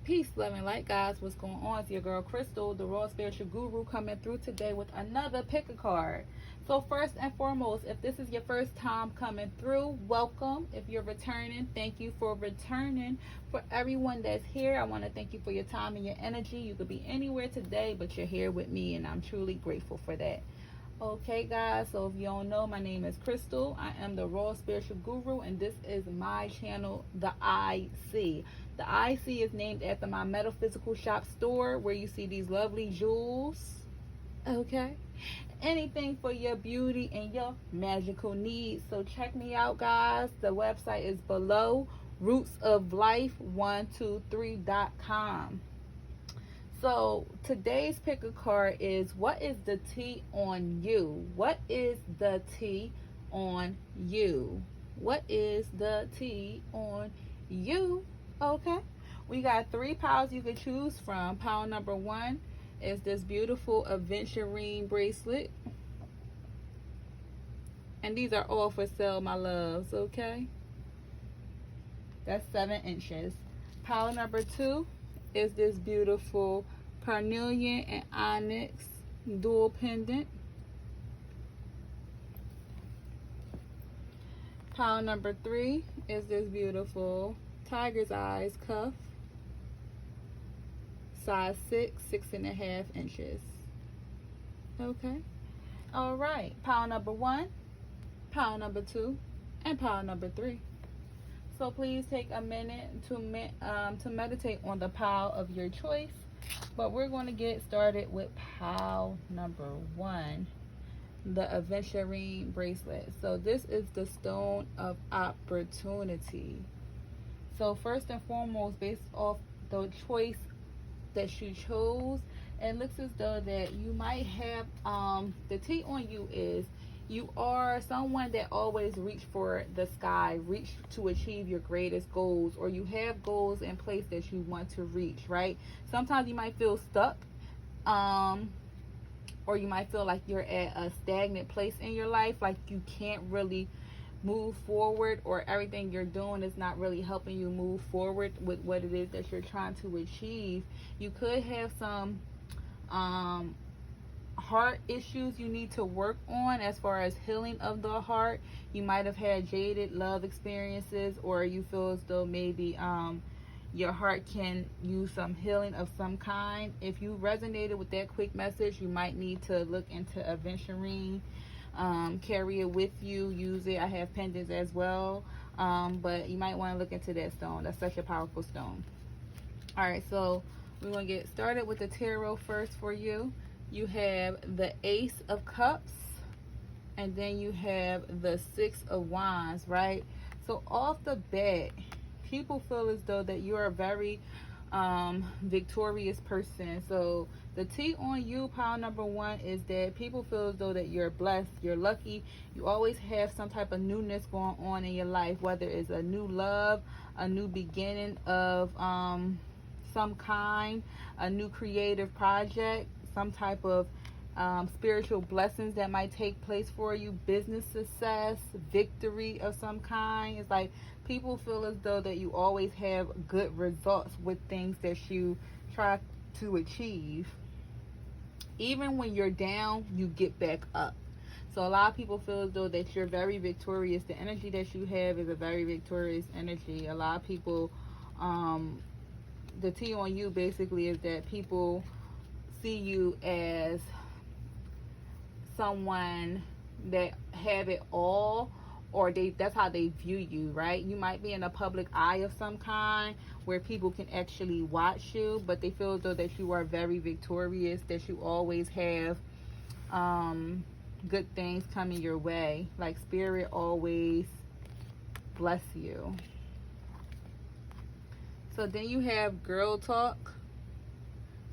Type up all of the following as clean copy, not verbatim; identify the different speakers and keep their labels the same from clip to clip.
Speaker 1: Peace, love, and light, guys. What's going on? It's your girl Crystal, the Raw Spiritual Guru, coming through today with another pick a card. So first and foremost, if this is your first time coming through, welcome. If you're returning, thank you for returning. For everyone that's here, I want to thank you for your time and your energy. You could be anywhere today, but you're here with me, and I'm truly grateful for that. Okay, guys, so if you don't know, my name is Crystal. I am the Raw Spiritual Guru, and this is my channel, the IC. The IC is named after my MetaPhysical shop store, where you see these lovely jewels. Okay, anything for your beauty and your magical needs. So check me out, guys. The website is below, rootsoflife123.com. So today's pick a card is, what is the T on you? What is the T on you? What is the T on you? Okay, we got 3 piles you can choose from. Pile number 1 is this beautiful Aventurine bracelet, and these are all for sale, my loves. Okay, that's 7 inches. Pile number 2 is this beautiful Carnelian and Onyx dual pendant. Pile number 3 is this beautiful tiger's eyes cuff, size 6, 6.5 inches. Okay, all right. Pile number 1, pile number 2, and pile number 3. So please take a minute to meditate on the pile of your choice. But we're going to get started with pile number 1, the Aventurine bracelet. So this is the stone of opportunity. So first and foremost, based off the choice that you chose, it looks as though that you might have the T on you is, you are someone that always reach for the sky, reach to achieve your greatest goals, or you have goals in place that you want to reach, right? Sometimes you might feel stuck, or you might feel like you're at a stagnant place in your life, like you can't really move forward, or everything you're doing is not really helping you move forward with what it is that you're trying to achieve. You could have some heart issues you need to work on as far as healing of the heart. You might have had jaded love experiences, or you feel as though maybe your heart can use some healing of some kind. If you resonated with that quick message, you might need to look into Aventurine. Carry it with you, use it. I have pendants as well, but you might want to look into that stone. That's such a powerful stone. All right, so we're going to get started with the tarot first for you. You have the Ace of Cups, and then you have the 6 of Wands, right? So off the bat, people feel as though that you're a very victorious person. So the T on you, pile number 1, is that people feel as though that you're blessed, you're lucky. You always have some type of newness going on in your life, whether it's a new love, a new beginning of some kind, a new creative project, some type of spiritual blessings that might take place for you, business success, victory of some kind. It's like people feel as though that you always have good results with things that you try to achieve. Even when you're down, you get back up. So a lot of people feel as though that you're very victorious. The energy that you have is a very victorious energy. A lot of people, the T on you basically is that people see you as someone that have it all, or that's how they view you, right? You might be in a public eye of some kind where people can actually watch you, but they feel as though that you are very victorious, that you always have good things coming your way, like spirit always bless you. So then you have girl talk,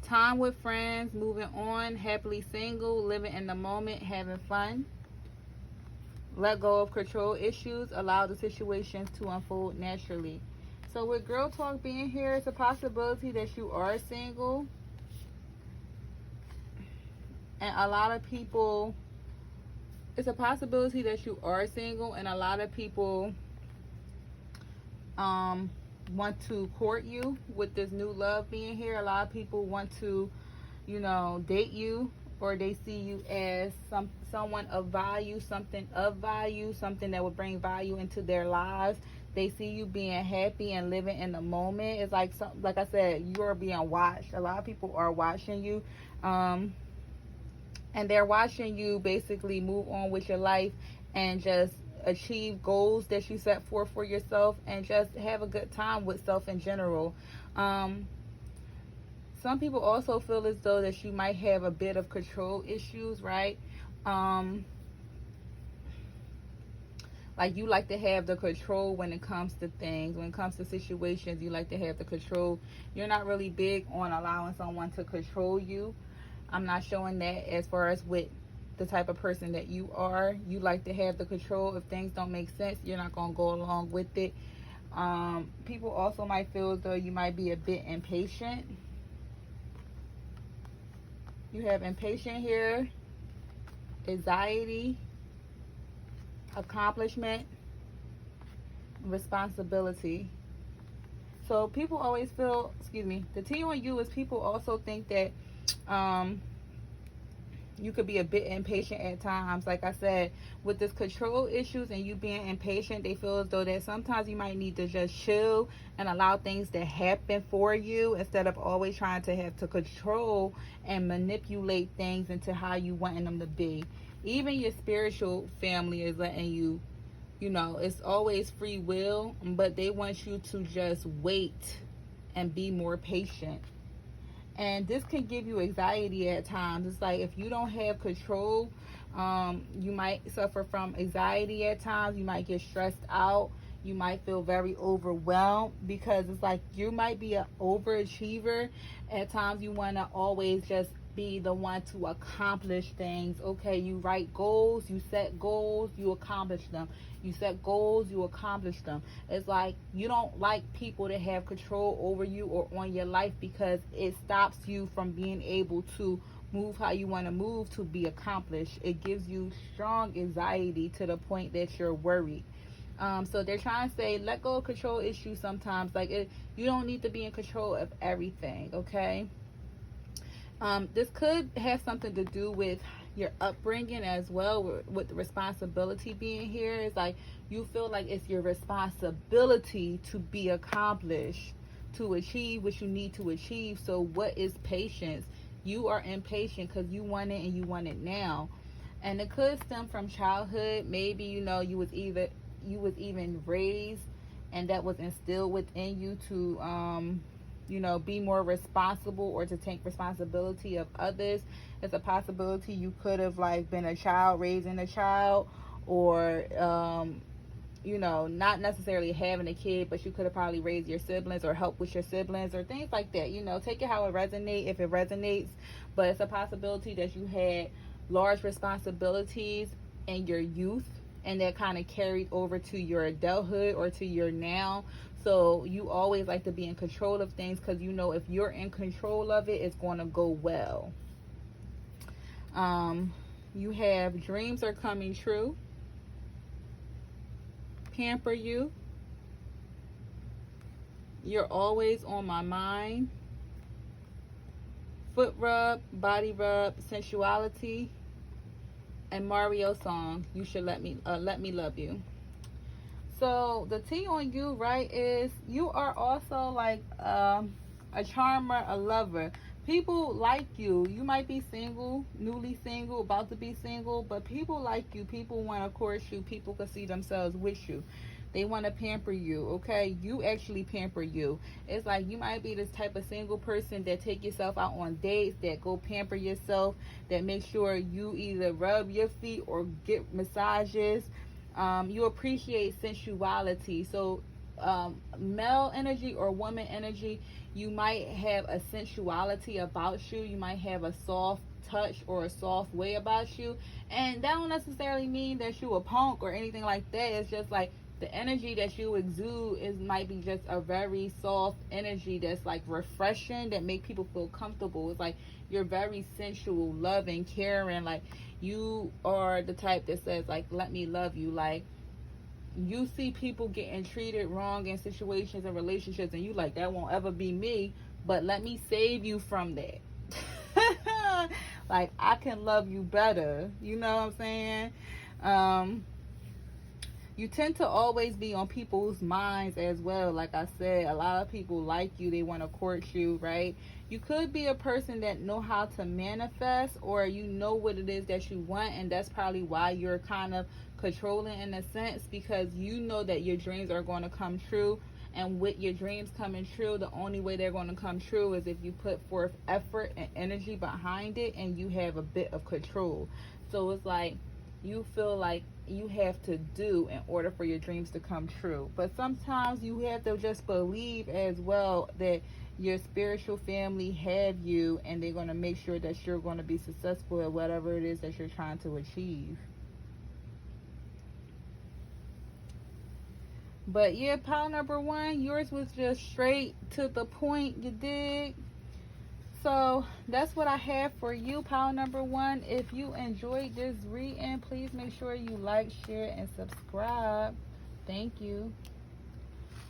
Speaker 1: time with friends, moving on, happily single, living in the moment, having fun. Let go of control issues, allow the situations to unfold naturally. So with girl talk being here, it's a possibility that you are single. And a lot of people, it's a possibility that you are single, and a lot of people want to court you with this new love being here. A lot of people want to, you know, date you, or they see you as someone of value, something of value, something that would bring value into their lives. They see you being happy and living in the moment. It's like, like I said, you're being watched. A lot of people are watching you, and they're watching you basically move on with your life and just achieve goals that you set forth for yourself, and just have a good time with self in general. Some people also feel as though that you might have a bit of control issues, right? Like you like to have the control when it comes to things, when it comes to situations. You like to have the control. You're not really big on allowing someone to control you. I'm not showing that as far as with the type of person that you are. You like to have the control. If things don't make sense, you're not going to go along with it. People also might feel as though you might be a bit impatient. You have impatient here, anxiety, accomplishment, responsibility. So people always feel, the T on you is people also think that you could be a bit impatient at times. Like I said, with this control issues and you being impatient, they feel as though that sometimes you might need to just chill and allow things to happen for you, instead of always trying to have to control and manipulate things into how you want them to be. Even your spiritual family is letting you, you know, it's always free will, but they want you to just wait and be more patient. And this can give you anxiety at times. It's like if you don't have control, you might suffer from anxiety at times. You might get stressed out. You might feel very overwhelmed, because it's like you might be an overachiever. At times you want to always just be the one to accomplish things. Okay, you write goals, you set goals, you accomplish them. You set goals, you accomplish them. It's like you don't like people to have control over you or on your life, because it stops you from being able to move how you want to move to be accomplished. It gives you strong anxiety to the point that you're worried. So they're trying to say, let go of control issues sometimes. Like you don't need to be in control of everything, okay? This could have something to do with your upbringing as well, with the responsibility being here. It's like you feel like it's your responsibility to be accomplished, to achieve what you need to achieve. So what is patience? You are impatient because you want it and you want it now. And it could stem from childhood. Maybe, you know, you was even raised and that was instilled within you to you know, be more responsible or to take responsibility of others. It's a possibility you could have like been a child raising a child, or you know, not necessarily having a kid, but you could have probably raised your siblings or helped with your siblings or things like that. You know, take it how it resonates, if it resonates. But it's a possibility that you had large responsibilities in your youth, and that kind of carried over to your adulthood or to your now. So you always like to be in control of things, because you know if you're in control of it, it's going to go well. You have dreams are coming true. Pamper you. You're always on my mind. Foot rub, body rub, sensuality. And Mario song, you should let me love you. So the T on you, right, is you are also like a charmer, a lover. People like you. You might be single, newly single, about to be single, but people like you. People want to court you. People can see themselves with you. They want to pamper you, okay? You actually pamper you. It's like you might be this type of single person that take yourself out on dates, that go pamper yourself, that make sure you either rub your feet or get massages. You appreciate sensuality. So male energy or woman energy, you might have a sensuality about you. You might have a soft touch or a soft way about you. And that don't necessarily mean that you a punk or anything like that. It's just like the energy that you exude might be just a very soft energy that's like refreshing, that make people feel comfortable. It's like you're very sensual, loving, caring. Like you are the type that says like, let me love you. Like you see people getting treated wrong in situations and relationships, and you like, that won't ever be me, but let me save you from that. Like, I can love you better, you know what I'm saying? You tend to always be on people's minds as well. Like I said, a lot of people like you, they want to court you, right? You could be a person that know how to manifest, or you know what it is that you want, and that's probably why you're kind of controlling in a sense, because you know that your dreams are going to come true. And with your dreams coming true, the only way they're going to come true is if you put forth effort and energy behind it, and you have a bit of control. So it's like you feel like you have to do in order for your dreams to come true. But sometimes you have to just believe as well that your spiritual family have you, and they're going to make sure that you're going to be successful at whatever it is that you're trying to achieve. But yeah, pile number 1, yours was just straight to the point, you dig? So that's what I have for you, pile number 1. If you enjoyed this reading, please make sure you like, share, and subscribe. Thank you.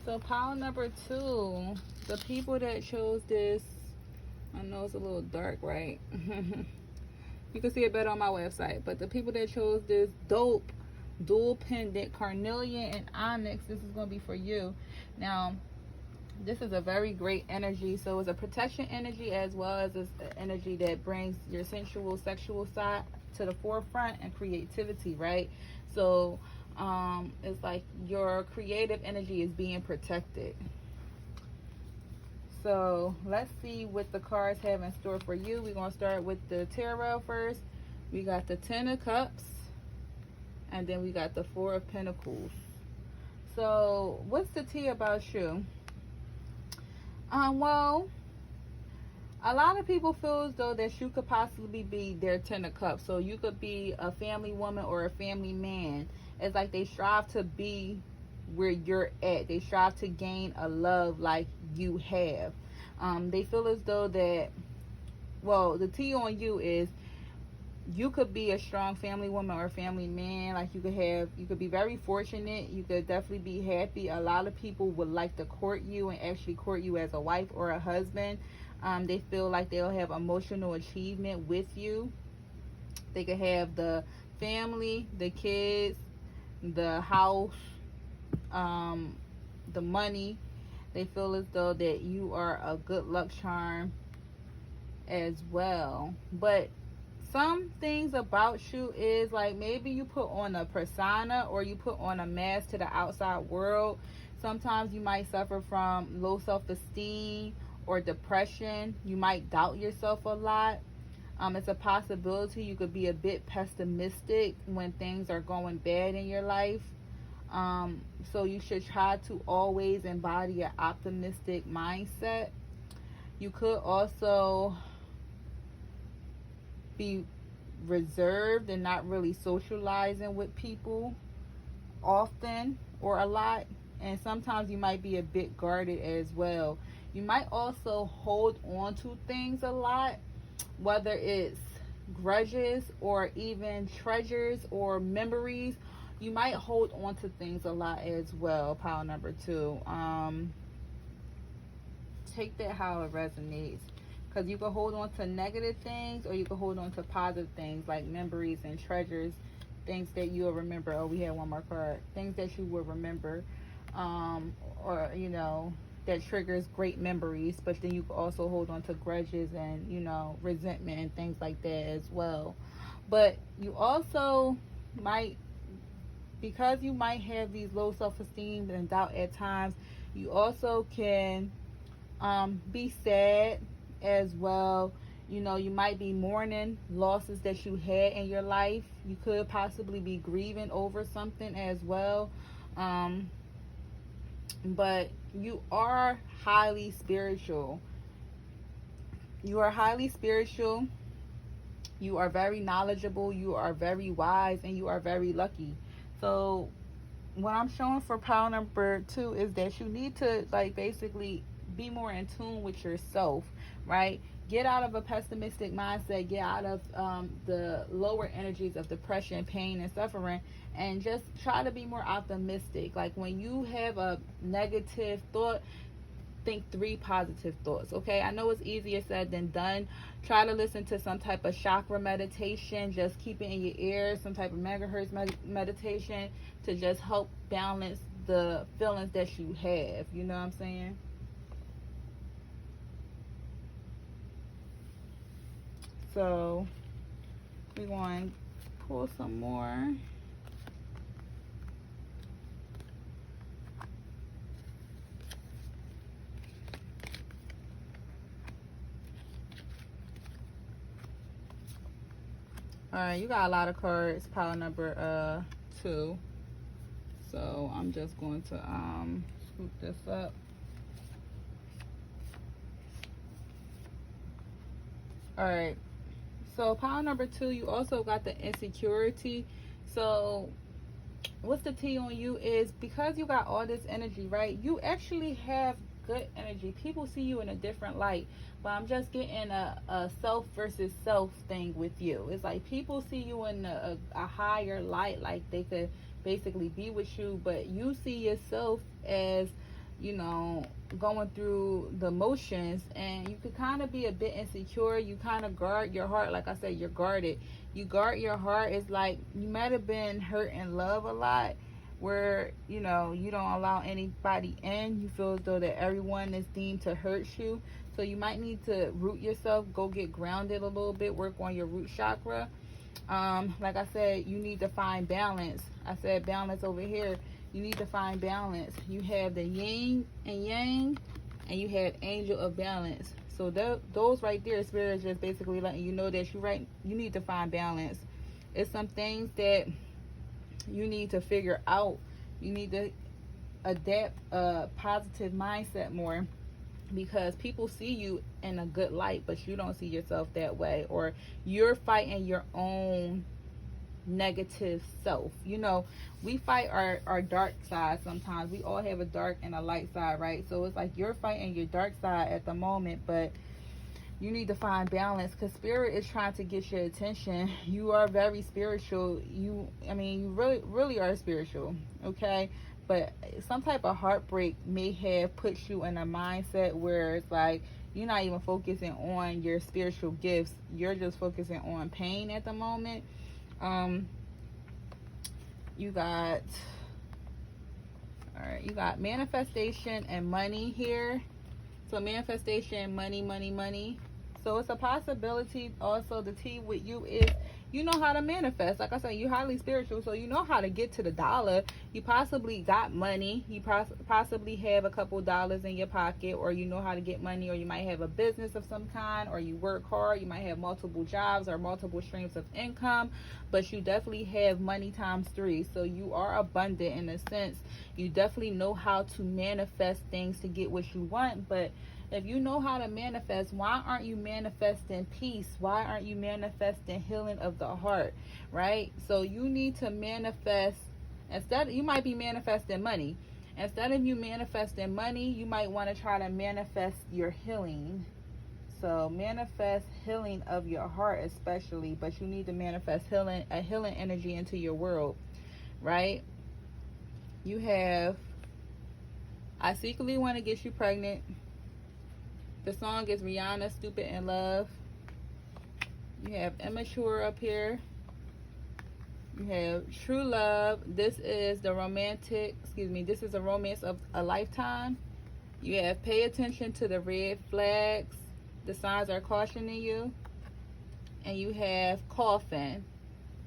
Speaker 1: So pile number 2, the people that chose this, I know it's a little dark, right? You can see it better on my website. But the people that chose this dope dual pendant Carnelian and Onyx, this is going to be for you. Now, this is a very great energy. So it's a protection energy, as well as it's an energy that brings your sensual, sexual side to the forefront, and creativity, right? So it's like your creative energy is being protected. So let's see what the cards have in store for you. We're going to start with the tarot first. We got the 10 of Cups, and then we got the 4 of Pentacles. So what's the tea about you? Well, a lot of people feel as though that you could possibly be their 10 of Cups. So you could be a family woman or a family man. It's like they strive to be where you're at. They strive to gain a love like you have. They feel as though that, well, the tea on you is you could be a strong family woman or a family man. Like you could be very fortunate. You could definitely be happy. A lot of people would like to court you and actually court you as a wife or a husband. They feel like they'll have emotional achievement with you. They could have the family, the kids, the house, the money. They feel as though that you are a good luck charm as well. But some things about you is like maybe you put on a persona or you put on a mask to the outside world. Sometimes you might suffer from low self-esteem or depression. You might doubt yourself a lot. It's a possibility you could be a bit pessimistic when things are going bad in your life. So you should try to always embody an optimistic mindset. You could also be reserved and not really socializing with people often or a lot, and sometimes you might be a bit guarded as well. You might also hold on to things a lot, whether it's grudges or even treasures or memories. You might hold on to things a lot as well, pile number 2. Take that how it resonates. Because you can hold on to negative things, or you can hold on to positive things like memories and treasures, things that you'll remember. Oh, we had one more card. Things that you will remember, or, you know, that triggers great memories. But then you can also hold on to grudges and, you know, resentment and things like that as well. But you also might, because you might have these low self-esteem and doubt at times, you also can be sad as well. You know, you might be mourning losses that you had in your life. You could possibly be grieving over something as well. But you are highly spiritual. You are highly spiritual. You are very knowledgeable. You are very wise, and you are very lucky. So what I'm showing for pile number 2 is that you need to, like, basically be more in tune with yourself, right? get out of a pessimistic mindset, get out of the lower energies of depression, pain, and suffering, and just try to be more optimistic. Like when you have a negative thought, think 3 positive thoughts. Okay, I know it's easier said than done. Try to listen to some type of chakra meditation. Just keep it in your ears, some type of megahertz meditation to just help balance the feelings that you have. You know what I'm saying? So we're going to pull some more. Alright, you got a lot of cards, pile number 2. So I'm just going to swoop this up. Alright. So pile number 2, you also got the insecurity. So what's the T on you is because you got all this energy, right? You actually have good energy. People see you in a different light. But I'm just getting a self versus self thing with you. It's like people see you in a higher light, like they could basically be with you, but you see yourself as, you know, going through the motions, and you could kind of be a bit insecure. You kind of guard your heart. Like I said, you're guarded. You guard your heart. It's like you might have been hurt in love a lot, where, you know, you don't allow anybody in. You feel as though that everyone is deemed to hurt you. So you might need to root yourself, go get grounded a little bit, work on your root chakra. Like I said, you need to find balance. I said balance over here. You need to find balance. You have the yin and yang, and you have angel of balance. So those right there, Spirit is just basically letting you know that you need to find balance. It's some things that you need to figure out. You need to adapt a positive mindset more, because people see you in a good light, but you don't see yourself that way, or you're fighting your own negative self. You know, we fight our dark side sometimes. We all have a dark and a light side, right? So it's like you're fighting your dark side at the moment, but you need to find balance, because Spirit is trying to get your attention. You are very spiritual. You really are spiritual, okay? But some type of heartbreak may have put you in a mindset where it's like you're not even focusing on your spiritual gifts. You're just focusing on pain at the moment. You got manifestation and money here. So manifestation, money. So it's a possibility. Also, the T with you is you know how to manifest. Like I said, you're highly spiritual, so you know how to get to the dollar. You possibly got money. You possibly have a couple dollars in your pocket, or you know how to get money, or you might have a business of some kind, or you work hard. You might have multiple jobs or multiple streams of income, but you definitely have money times 3. So you are abundant in a sense. You definitely know how to manifest things to get what you want. But if you know how to manifest, why aren't you manifesting peace? Why aren't you manifesting healing of the heart, right? So you need to manifest. You might be manifesting money. Instead of you manifesting money, you might want to try to manifest your healing. So manifest healing of your heart especially, but you need to manifest a healing energy into your world, right? You have, I secretly want to get you pregnant. The song is Rihanna, Stupid in Love. You have immature up here. You have true love. This is the this is a romance of a lifetime. You have pay attention to the red flags. The signs are cautioning you. And you have coffin.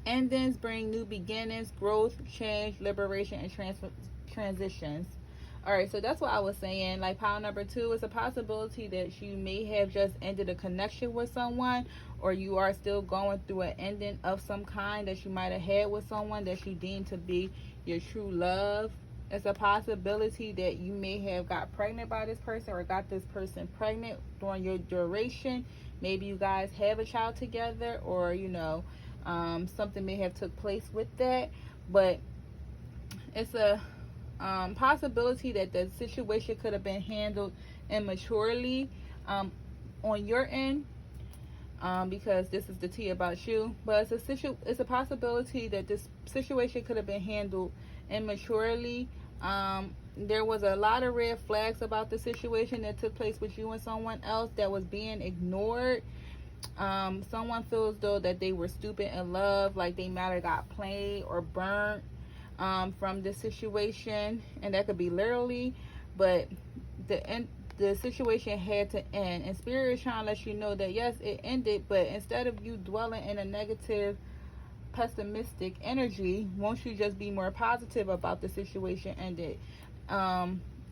Speaker 1: Endings bring new beginnings, growth, change, liberation, and transitions. Alright, so that's what I was saying. Like pile number 2, it's a possibility that you may have just ended a connection with someone, or you are still going through an ending of some kind that you might have had with someone that you deem to be your true love. It's a possibility that you may have got pregnant by this person, or got this person pregnant during your duration. Maybe you guys have a child together, or you know, something may have took place with that. But it's a possibility that the situation could have been handled immaturely. on your end, because this is the tea about you. But it's a possibility that this situation could have been handled immaturely. There was a lot of red flags about the situation that took place with you and someone else that was being ignored. Someone feels though that they were stupid in love, like they might have got played or burnt from this situation, and that could be literally, but the situation had to end, and Spirit is trying to let you know that yes, it ended, but instead of you dwelling in a negative, pessimistic energy, won't you just be more positive about the situation ended?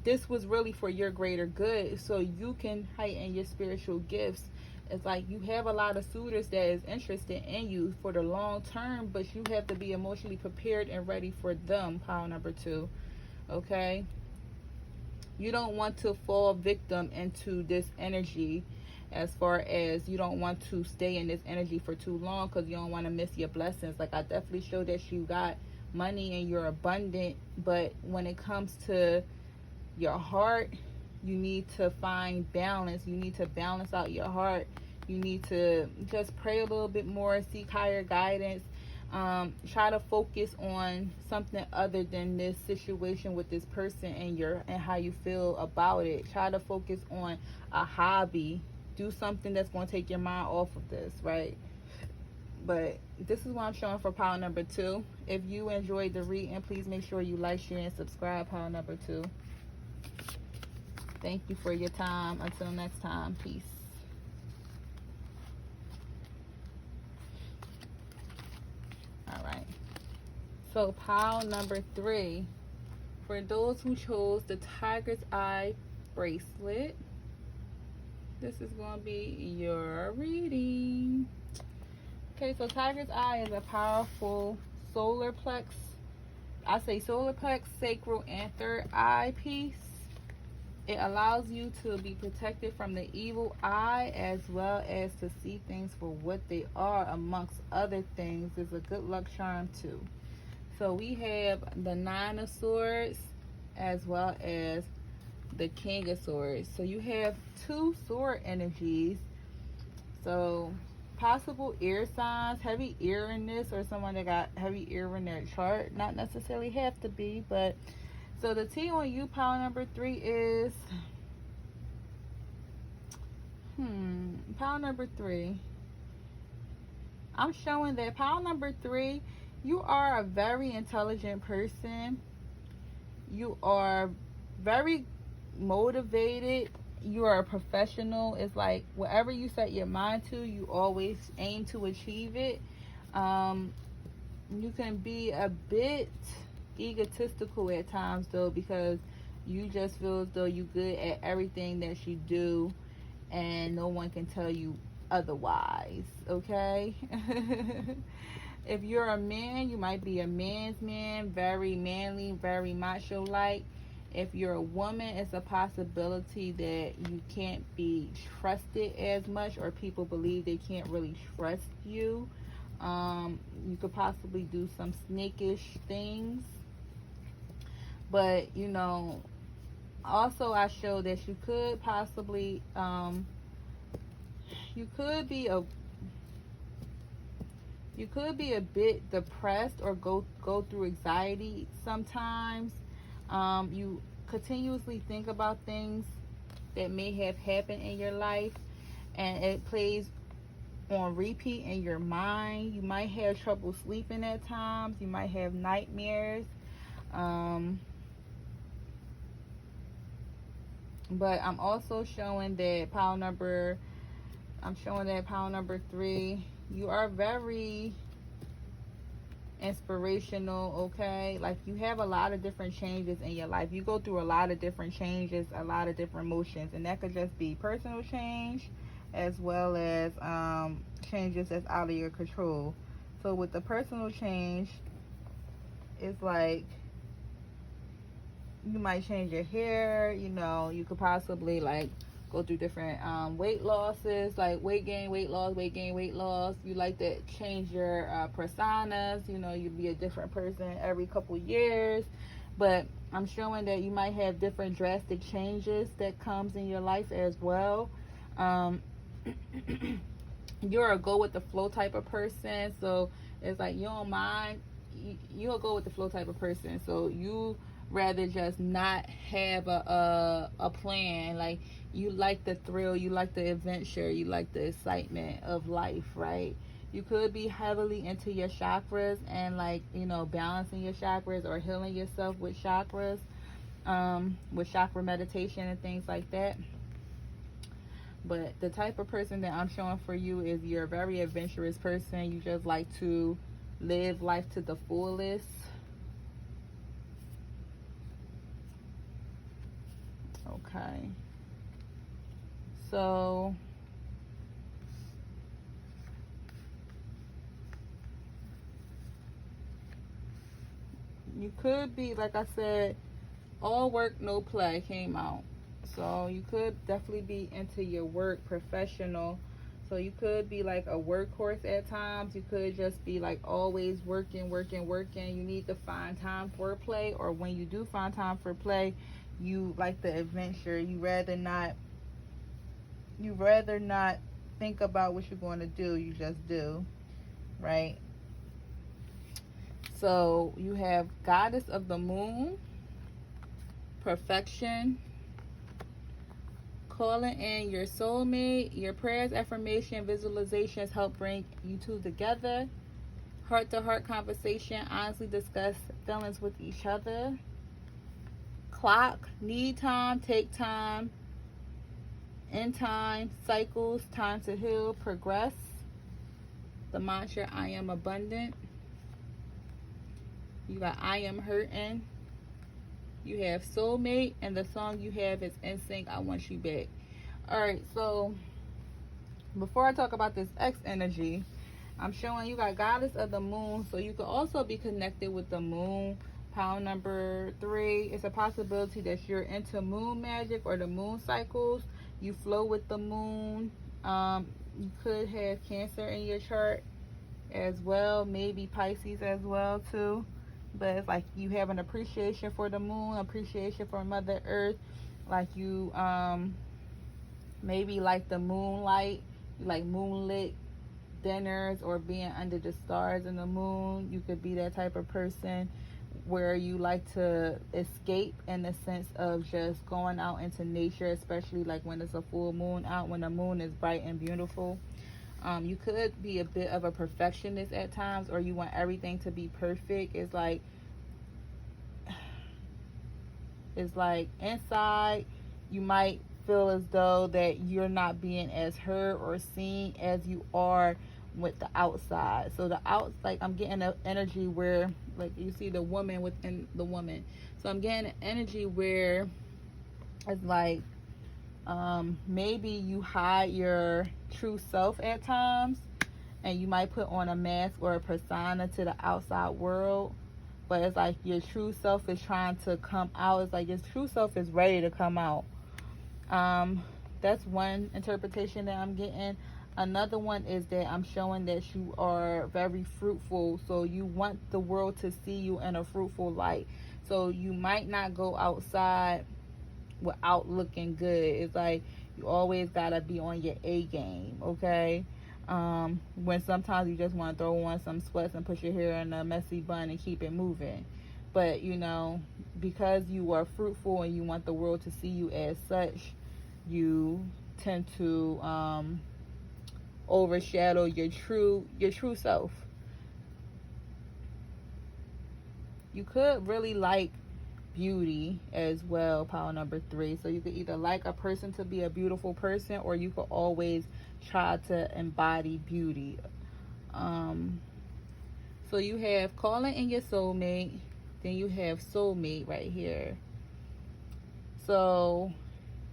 Speaker 1: This was really for your greater good, so you can heighten your spiritual gifts. It's like you have a lot of suitors that is interested in you for the long term, but you have to be emotionally prepared and ready for them. Pile number 2. Okay, you don't want to fall victim into this energy, as far as you don't want to stay in this energy for too long, because you don't want to miss your blessings. Like, I definitely showed that you got money and you're abundant, but when it comes to your heart, you need to find balance. You need to balance out your heart. You need to just pray a little bit more, seek higher guidance. Try to focus on something other than this situation with this person and how you feel about it. Try to focus on a hobby. Do something that's going to take your mind off of this, right? But this is what I'm showing for pile number 2. If you enjoyed the reading, please make sure you like, share, and subscribe. Pile number 2. Thank you for your time. Until next time, peace. All right. So pile number 3, for those who chose the Tiger's Eye bracelet, this is going to be your reading. Okay, so Tiger's Eye is a powerful solar plex. I say solar plex, sacral, and third eye piece. It allows you to be protected from the evil eye, as well as to see things for what they are, amongst other things. It's a good luck charm too. So we have the 9 of Swords as well as the King of Swords. So you have 2 sword energies. So possible ear signs, heavy ear in this, or someone that got heavy ear in their chart. Not necessarily have to be, but so the T on you, pile number 3, is pile number 3. I'm showing that pile number 3, you are a very intelligent person. You are very motivated. You are a professional. It's like whatever you set your mind to, you always aim to achieve it. You can be a bit egotistical at times though, because you just feel as though you're good at everything that you do and no one can tell you otherwise. Okay. If you're a man, you might be a man's man, very manly, very macho like. If you're a woman, it's a possibility that you can't be trusted as much, or people believe they can't really trust you. You could possibly do some snakish things. But, you know, also I show that you could possibly, you could be a bit depressed or go through anxiety sometimes. You continuously think about things that may have happened in your life, and it plays on repeat in your mind. You might have trouble sleeping at times. You might have nightmares. But I'm also showing that pile number 3, you are very inspirational, okay? Like, you have a lot of different changes in your life. You go through a lot of different changes, a lot of different emotions, and that could just be personal change as well as changes that's out of your control. So with the personal change, it's like you might change your hair, you know, you could possibly like go through different weight losses, like weight gain, weight loss, weight gain, weight loss. You like to change your personas, you know, you'd be a different person every couple years. But I'm showing that you might have different drastic changes that comes in your life as well. you're a go with the flow type of person. So it's like you don't mind. You'll go with the flow type of person. So you rather just not have a plan. Like, you like the thrill, you like the adventure, you like the excitement of life, right? You could be heavily into your chakras and, like, you know, balancing your chakras or healing yourself with chakras, with chakra meditation and things like that. But the type of person that I'm showing for you is you're a very adventurous person. You just like to live life to the fullest. Okay. So you could be, like I said, all work, no play came out. So you could definitely be into your work, professional. So you could be like a workhorse at times. You could just be like always working. You need to find time for play, or when you do find time for play, you like the adventure. You rather not think about what you're going to do. You just do, right? So you have Goddess of the Moon, perfection, calling in your soulmate. Your prayers, affirmation, visualizations help bring you two together. Heart-to-heart conversation, honestly discuss feelings with each other. Clock, need time, take time, in time, cycles, time to heal, progress. The mantra, I am abundant. You got I am hurting. You have soulmate, and the song you have is NSYNC, I Want You Back. Alright, so before I talk about this X energy, I'm showing you got Goddess of the Moon, so you could also be connected with the moon. Pound number 3, it's a possibility that you're into moon magic or the moon cycles. You flow with the moon. You could have Cancer in your chart as well, maybe Pisces as well too. But it's like you have an appreciation for the moon, appreciation for Mother Earth. Like you maybe like the moonlight, you like moonlit dinners or being under the stars and the moon. You could be that type of person where you like to escape in the sense of just going out into nature, especially like when it's a full moon out, when the moon is bright and beautiful. You could be a bit of a perfectionist at times, or you want everything to be perfect. It's like inside you might feel as though that you're not being as heard or seen as you are with the outside. So like I'm getting an energy where, like, you see the woman within the woman. So I'm getting an energy where it's like maybe you hide your true self at times, and you might put on a mask or a persona to the outside world, but it's like your true self is trying to come out. It's like your true self is ready to come out. That's one interpretation that I'm getting. Another one is that I'm showing that you are very fruitful, so you want the world to see you in a fruitful light. So you might not go outside without looking good. It's like you always gotta be on your A game, okay? When sometimes you just want to throw on some sweats and put your hair in a messy bun and keep it moving. But you know, because you are fruitful and you want the world to see you as such, you tend to overshadow your true self. You could really like beauty as well, power number 3. So you could either like a person to be a beautiful person, or you could always try to embody beauty. So you have calling in your soulmate, then you have soulmate right here. So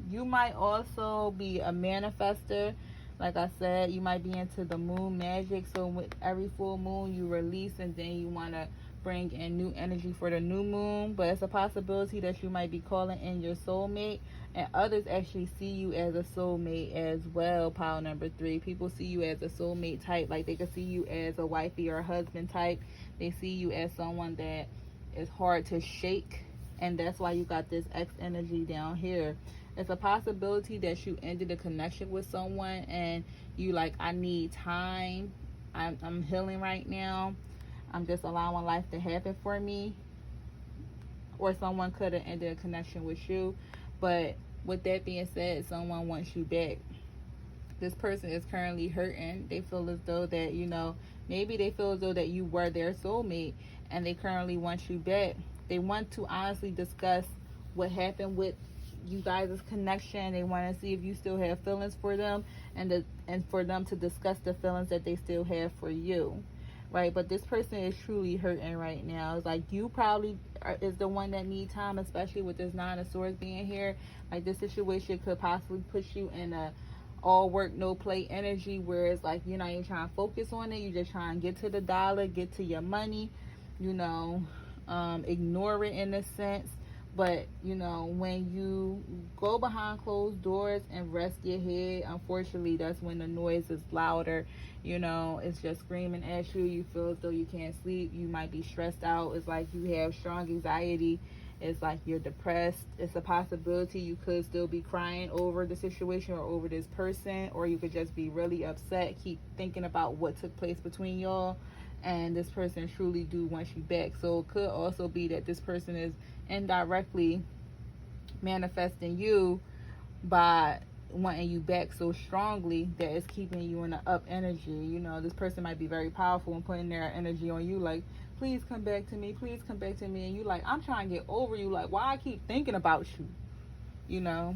Speaker 1: you might also be a manifester. Like I said, you might be into the moon magic. So with every full moon, you release, and then you want to bring in new energy for the new moon. But it's a possibility that you might be calling in your soulmate, and others actually see you as a soulmate as well. Power number 3, people see you as a soulmate type. Like they could see you as a wifey or a husband type. They see you as someone that is hard to shake, and that's why you got this X energy down here. It's a possibility that you ended a connection with someone and you like, I need time. I'm healing right now. I'm just allowing life to happen for me. Or someone could have ended a connection with you. But with that being said, someone wants you back. This person is currently hurting. They feel as though that, you know, maybe they feel as though that you were their soulmate and they currently want you back. They want to honestly discuss what happened with you guys' connection. They want to see if you still have feelings for them, and for them to discuss the feelings that they still have for you, right? But this person is truly hurting right now. It's like you probably is the one that need time, especially with this Nine of Swords being here. Like, this situation could possibly push you in a all work no play energy, where it's like you're not even trying to focus on it. You're just trying to get to the dollar, get to your money, you know, ignore it in a sense. But, you know, when you go behind closed doors and rest your head, unfortunately, that's when the noise is louder. You know, it's just screaming at you. You feel as though you can't sleep. You might be stressed out. It's like you have strong anxiety. It's like you're depressed. It's a possibility you could still be crying over the situation or over this person, or you could just be really upset, keep thinking about what took place between y'all, and this person truly do want you back. So it could also be that this person is indirectly manifesting you by wanting you back so strongly that it's keeping you in the up energy. You know, this person might be very powerful and putting their energy on you, like, please come back to me, please come back to me. And you like, I'm trying to get over you, like, why I keep thinking about you, you know.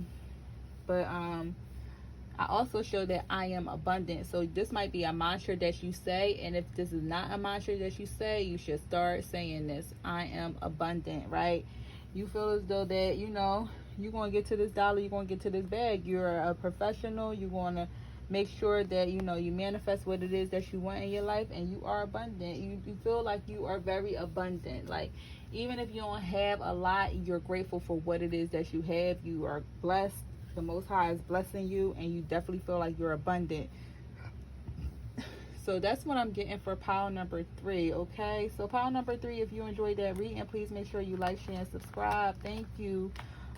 Speaker 1: But I also show that I am abundant. So this might be a mantra that you say, and if this is not a mantra that you say, you should start saying this. I am abundant, right? You feel as though that, you know, you're going to get to this dollar, you're going to get to this bag. You're a professional. You're going to make sure that, you know, you manifest what it is that you want in your life, and you are abundant. You feel like you are very abundant. Like, even if you don't have a lot, you're grateful for what it is that you have. You are blessed. The Most High is blessing you, and you definitely feel like you're abundant. So that's what I'm getting for pile number 3, okay? So pile number 3, if you enjoyed that reading, please make sure you like, share, and subscribe. Thank you.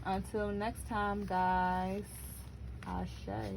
Speaker 1: Until next time, guys. Ashe.